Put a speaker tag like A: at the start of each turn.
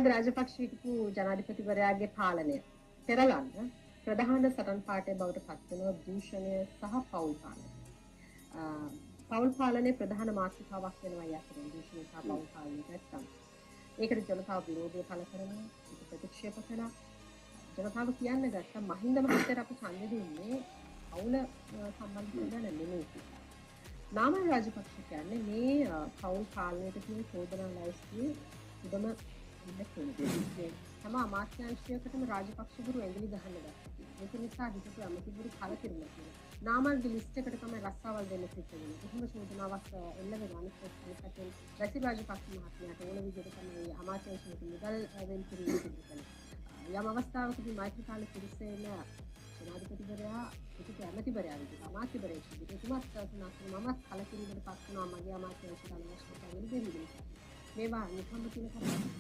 A: රාජපක්ෂ හිටපු ජනාධිපතිවරයාගේ පාලනය පෙරලන්න ප්‍රධාන සටන් පාඨය බවට පත් වෙනවා දූෂණය සහ පවුල් පාලනය. පවුල් පාලනයේ ප්‍රධාන මාතෘකාවක් වෙනවා යකින් දූෂණය සහ පවුල් පාලනය නැත්තම්. ඒකට ජනතාව විරෝධය පළ කරනවා, ඒක ප්‍රතික්ෂේප කරනවා. ජනතාව කියන්නේ ගත්තා මහින්ද මහත්තයාට අපි ඡන්දෙ දුන්නේ පවුල සම්බන්ධ කරගෙන නෙමෙයි කියලා. නාමල් රාජපක්ෂ කියන්නේ මේ පවුල් පාලනයට තියෙන චෝදනා ලයිස්තුවේ උදම ඉන්න කෙනෙක්. තම අමාත්‍යාංශයකටම රාජපක්ෂගුරු ඇඟිලි ගහන්න ගත්තා. ඒක නිසා හිතපු අමතිගුරු කලකිරුණා කියලා. නාමල්ගේ ලිස්ට් එකට තමයි රස්සාවල් දෙන්න සිද්ධ වෙන්නේ. කොහොම චෝදනාවක් එල්ල වෙනවා අනිත් පැත්තෙන් රැසි රාජපක්ෂ මහත්මයාට ඕන විදිහට තමයි අමාත්‍යාංශයට මුදල් වෙන් කිරීම සිදු කළේ. යම් අවස්ථාවකදී මෛත්‍රීපාල සිරිසේන ජනාධිපතිවරයා පිටු ඇමතිවරයා විදිහට අමාත්‍යවරයෙක් විදිහට එතුමාත් ප්‍රශ්න කරනවා මම කලකිරීමකට පත් වුණා මගේ අමාත්‍යාංශයට අවශ්‍ය කරන දෙයක් මේවා නිකම්ම කියන කතාවක්.